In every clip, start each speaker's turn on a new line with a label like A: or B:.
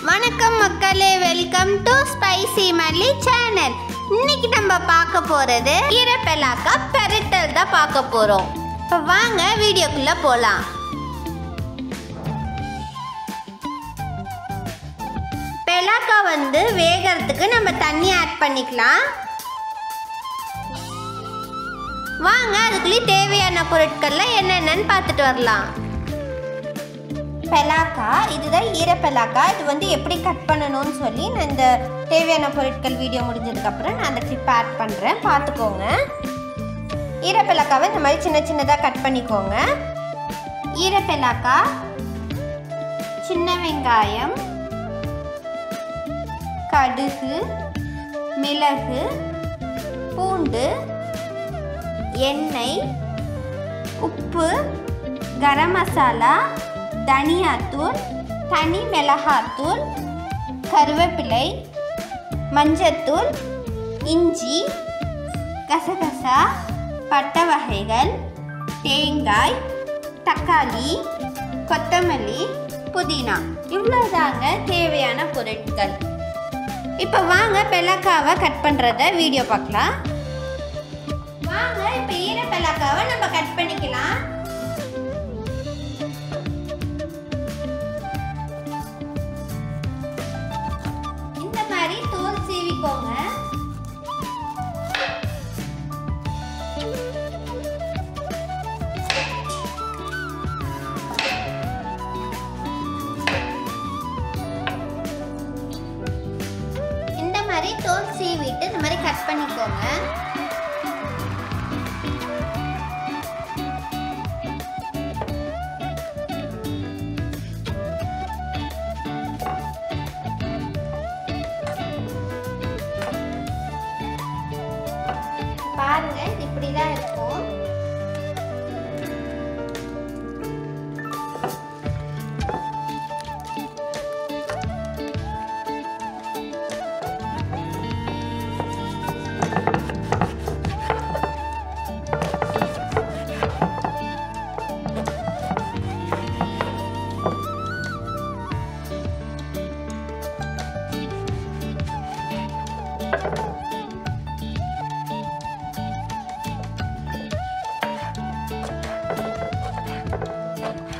A: வணக்கம் மக்களே, welcome to spicy மல்லி சேனல். இன்னைக்கு நம்ம பார்க்க போறது ஈரப்பெலாக்கா பெரட்டல் தான் பார்க்க போறோம். இப்போ வாங்க வீடியோக்குள்ள போலாம். பெலாக்கா வேகிறதுக்கு நம்ம தண்ணி ஆட் பண்ணிக்கலாம். வாங்க அதுக்குள்ளே தேவையான பொருட்கள்லாம் என்னென்னு பார்த்துட்டு வரலாம். பெலாக்கா, இதுதான் ஈரப்பெலாக்கா. இது எப்படி கட் பண்ணணும்னு சொல்லி நான் இந்த தேவையான பொருட்கள் வீடியோ முடிஞ்சதுக்கப்புறம் நான் அந்த கிளிப் ஆட் பண்ணுறேன், பார்த்துக்கோங்க. ஈரப்பெலாக்காவை இந்த மாதிரி சின்ன சின்னதாக கட் பண்ணிக்கோங்க. ஈரப்பெலாக்கா, சின்ன வெங்காயம், கடுகு, மிளகு, பூண்டு, எண்ணெய், உப்பு, கரம் மசாலா, தனியாத்தூள், தனி மிளகாத்தூள், கருவேப்பிலை, மஞ்சத்தூள், இஞ்சி, கசகசா, பட்டை வகைகள், தேங்காய், தக்காளி, கொத்தமல்லி, புதினா, இவ்வளோதாங்க தேவையான பொருட்கள். இப்போ வாங்க பெலாக்காவை கட் பண்ணுறத வீடியோ பார்க்கலாம். வாங்க இப்போ ஈரப்பெலாக்காவை நம்ம கட் பண்ணிக்கலாம். தோல் சீவிக்கோங்க. இந்த மாதிரி தோல் சீவிட்டு இந்த மாதிரி கட் பண்ணிக்கோங்க. பாருங்க, இது இப்படிதான் இருக்கும்.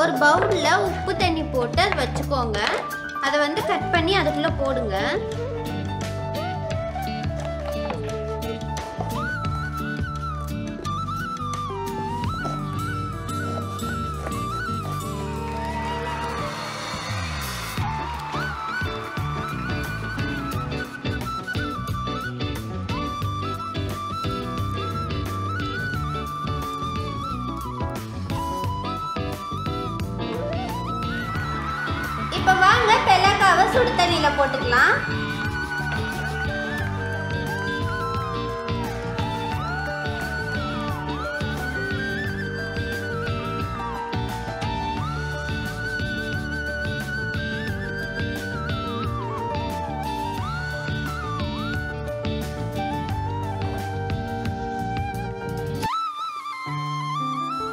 A: ஒரு பவுல்ல உப்பு தண்ணி போட்டு அதை வச்சுக்கோங்க. அதை கட் பண்ணி அதுக்குள்ள போடுங்க. இப்போ வாங்க பெலாக்காவை சுடு தண்ணியில் போட்டுக்கலாம்.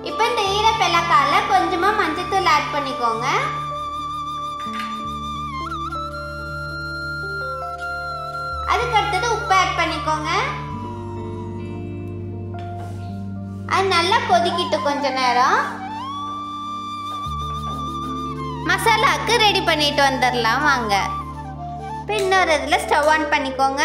A: இப்போ இந்த ஈரப்பெலாக்கால கொஞ்சமா மஞ்சத்தூள் ஆட் பண்ணிக்கோங்க. அதுக்கு அடுத்தது உப்பு ஆட் பண்ணிக்கோங்க. அது நல்லா கொதிக்கிட்டு கொஞ்ச நேரம். மசாலாவுக்கு ரெடி பண்ணிட்டு வந்துடலாம் வாங்க. இப்போ இன்னொரு இதில் ஸ்டவ் ஆன் பண்ணிக்கோங்க.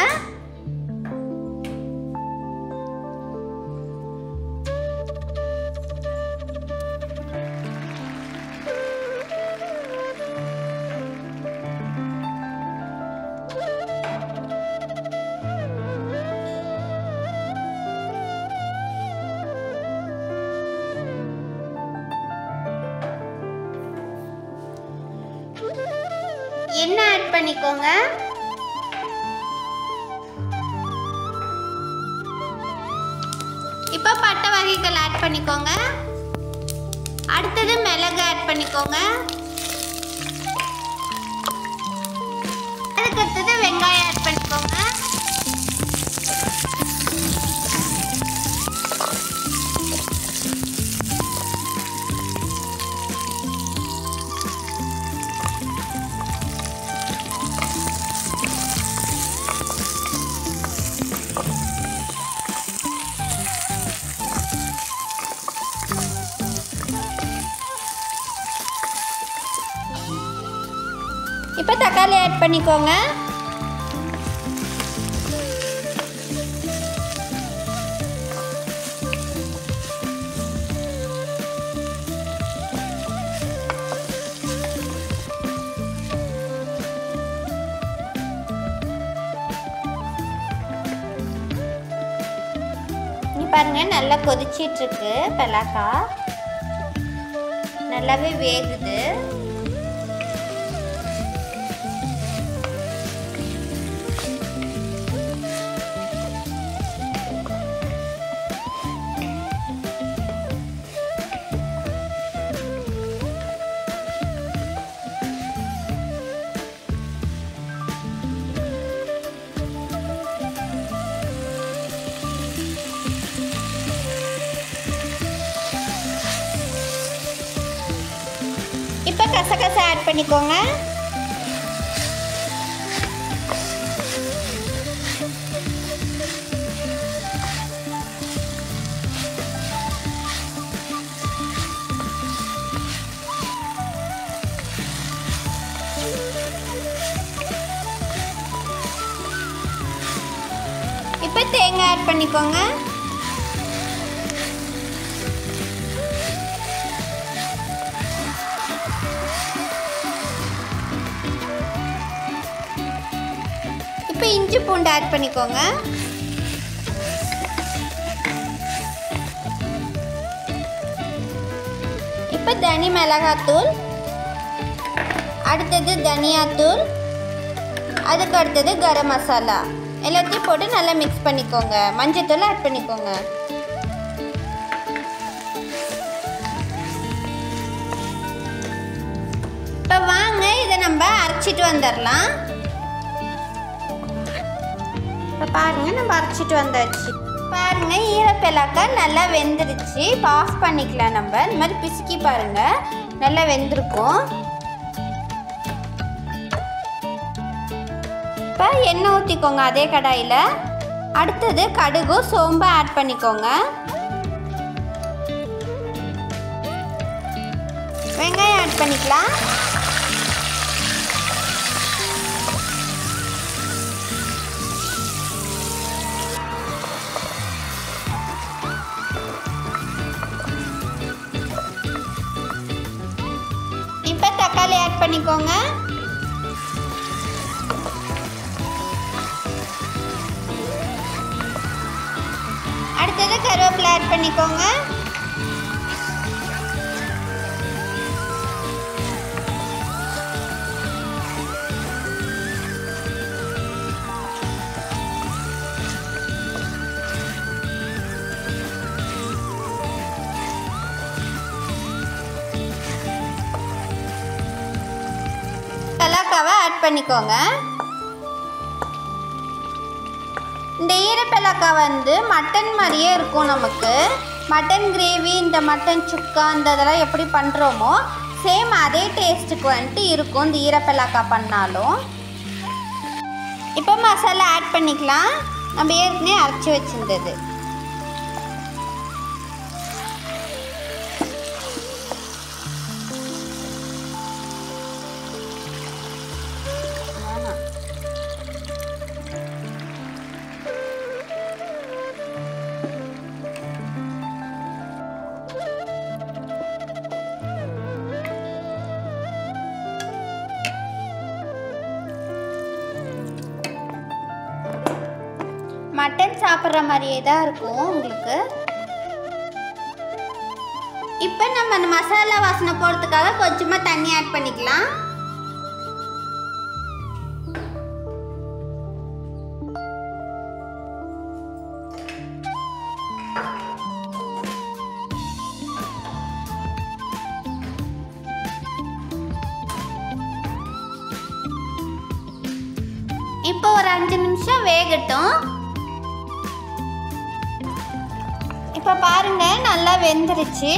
A: எண்ணெய் ஆட் பண்ணிக்கோங்க. இப்போ பட்டை வகைகள் ஆட் பண்ணிக்கோங்க. அடுத்தது மிளகு ஆட் பண்ணிக்கோங்க. அதுக்கு அடுத்தது வெங்காயம் ஆட் பண்ணிக்கோங்க. இப்போ தக்காளி ஆட் பண்ணிக்கோங்க. பாருங்க நல்லா கொதிச்சிட்டு இருக்கு. பெலாக்கா நல்லாவே வேகுது. இப்போ கசகசா ஆட் பண்ணிக்கோங்க. இப்போ தேங்காய் ஆட் பண்ணிக்கோங்க. இப்போ இஞ்சி பூண்டு ஆட் பண்ணிக்கோங்க. இப்போ தனி மிளகாத்தூள், அடுத்தது தனியாத்தூள், அதுக்கு அடுத்தது கரம் மசாலா எல்லாத்தையும் போட்டு நல்லா மிக்ஸ் பண்ணிக்கோங்க. மஞ்சத்தூள் ஆட் பண்ணிக்கோங்க. இப்போ வாங்க இதை நம்ம அரைச்சிட்டு வந்துடலாம். இப்போ பாருங்க நம்ம அரைச்சிட்டு வந்தாச்சு. பாருங்க ஈரப்பெலாக்கா நல்லா வெந்துருச்சு. இப்போ ஆஃப் பண்ணிக்கலாம். நம்ம இந்த மாதிரி பிசுக்கி பாருங்க நல்லா வெந்திருக்கும். இப்போ எண்ணெய் ஊற்றிக்கோங்க அதே கடாயில். அடுத்தது கடுகு சோம்பு ஆட் பண்ணிக்கோங்க. வெங்காயம் ஆட் பண்ணிக்கலாம். இப்போ தக்காளி ஆட் பண்ணிக்கோங்க. அடுத்தது கருவேப்பிலை ஆட் பண்ணிக்கோங்க. பெலாக்காவை ஆட் பண்ணிக்கோங்க. இந்த ஈரப்பெலாக்கா வந்து மட்டன் மாதிரியே இருக்கும். நமக்கு மட்டன் கிரேவி, இந்த மட்டன் சுக்கா, இந்த இதெல்லாம் எப்படி பண்ணுறோமோ சேம் அதே டேஸ்ட்டுக்கு வந்துட்டு இருக்கும் இந்த ஈரப்பெலாக்கா பண்ணாலும். இப்போ மசாலா ஆட் பண்ணிக்கலாம். நம்ம ஏற்கனவே அரைச்சி வச்சிருந்தது. மட்டன் சாப்பிட்ற மாதிரியே தான் இருக்கும் உங்களுக்கு. இப்போ நம்ம அந்த மசாலா வாசனை போகிறதுக்காக கொஞ்சமாக தண்ணி ஆட் பண்ணிக்கலாம். இப்போ ஒரு 5 நிமிஷம் வேகட்டும். இப்போ பாருங்க நல்லா வெந்துருச்சு.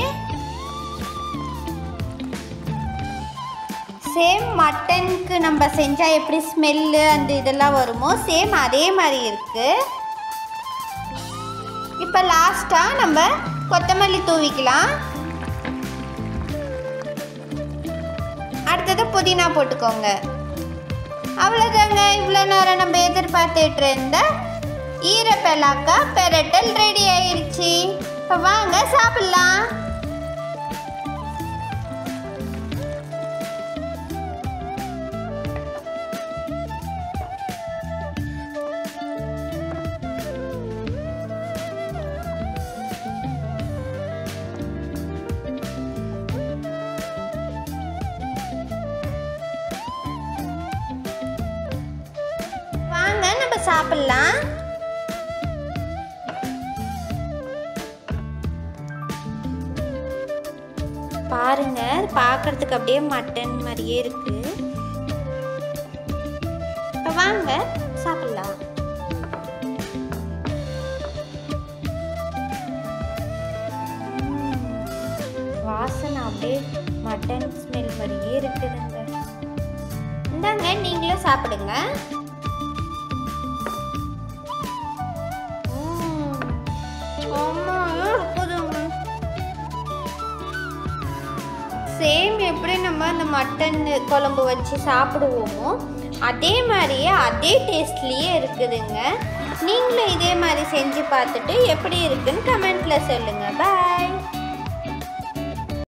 A: சேம் மட்டனுக்கு நம்ம செஞ்சால் எப்படி ஸ்மெல்லு அந்த இதெல்லாம் வருமோ சேம் அதே மாதிரி இருக்கு. இப்போ லாஸ்ட்டாக நம்ம கொத்தமல்லி தூவிக்கலாம். அடுத்தது புதினா போட்டுக்கோங்க. அவ்வளோதாங்க. இவ்வளோ நேரம் நம்ம எதிர்பார்த்துட்டு இருந்த ஈரப்பலாக்கா பெரட்டல் ரெடி ஆயிடுச்சு. இப்போ வாங்க சாப்பிடலாம். வாங்க நம்ம சாப்பிடலாம். பாருங்க பார்க்கறதுக்கு அப்படியே மட்டன் மாதிரியே இருக்கு. இப்போ வாங்க சாப்பிடலாம். வாசனை அப்படியே மட்டன் ஸ்மெல் மாதிரியே இருக்குதுங்க. இந்தாங்க நீங்களும் சாப்பிடுங்க. சேம் எப்படி நம்ம அந்த மட்டன் குழம்பு வச்சு சாப்பிடுவோமோ அதே மாதிரியே அதே டேஸ்ட்லேயே இருக்குதுங்க. நீங்களும் இதே மாதிரி செஞ்சு பார்த்துட்டு எப்படி இருக்குன்னு கமெண்ட்டில் சொல்லுங்கள். பாய்.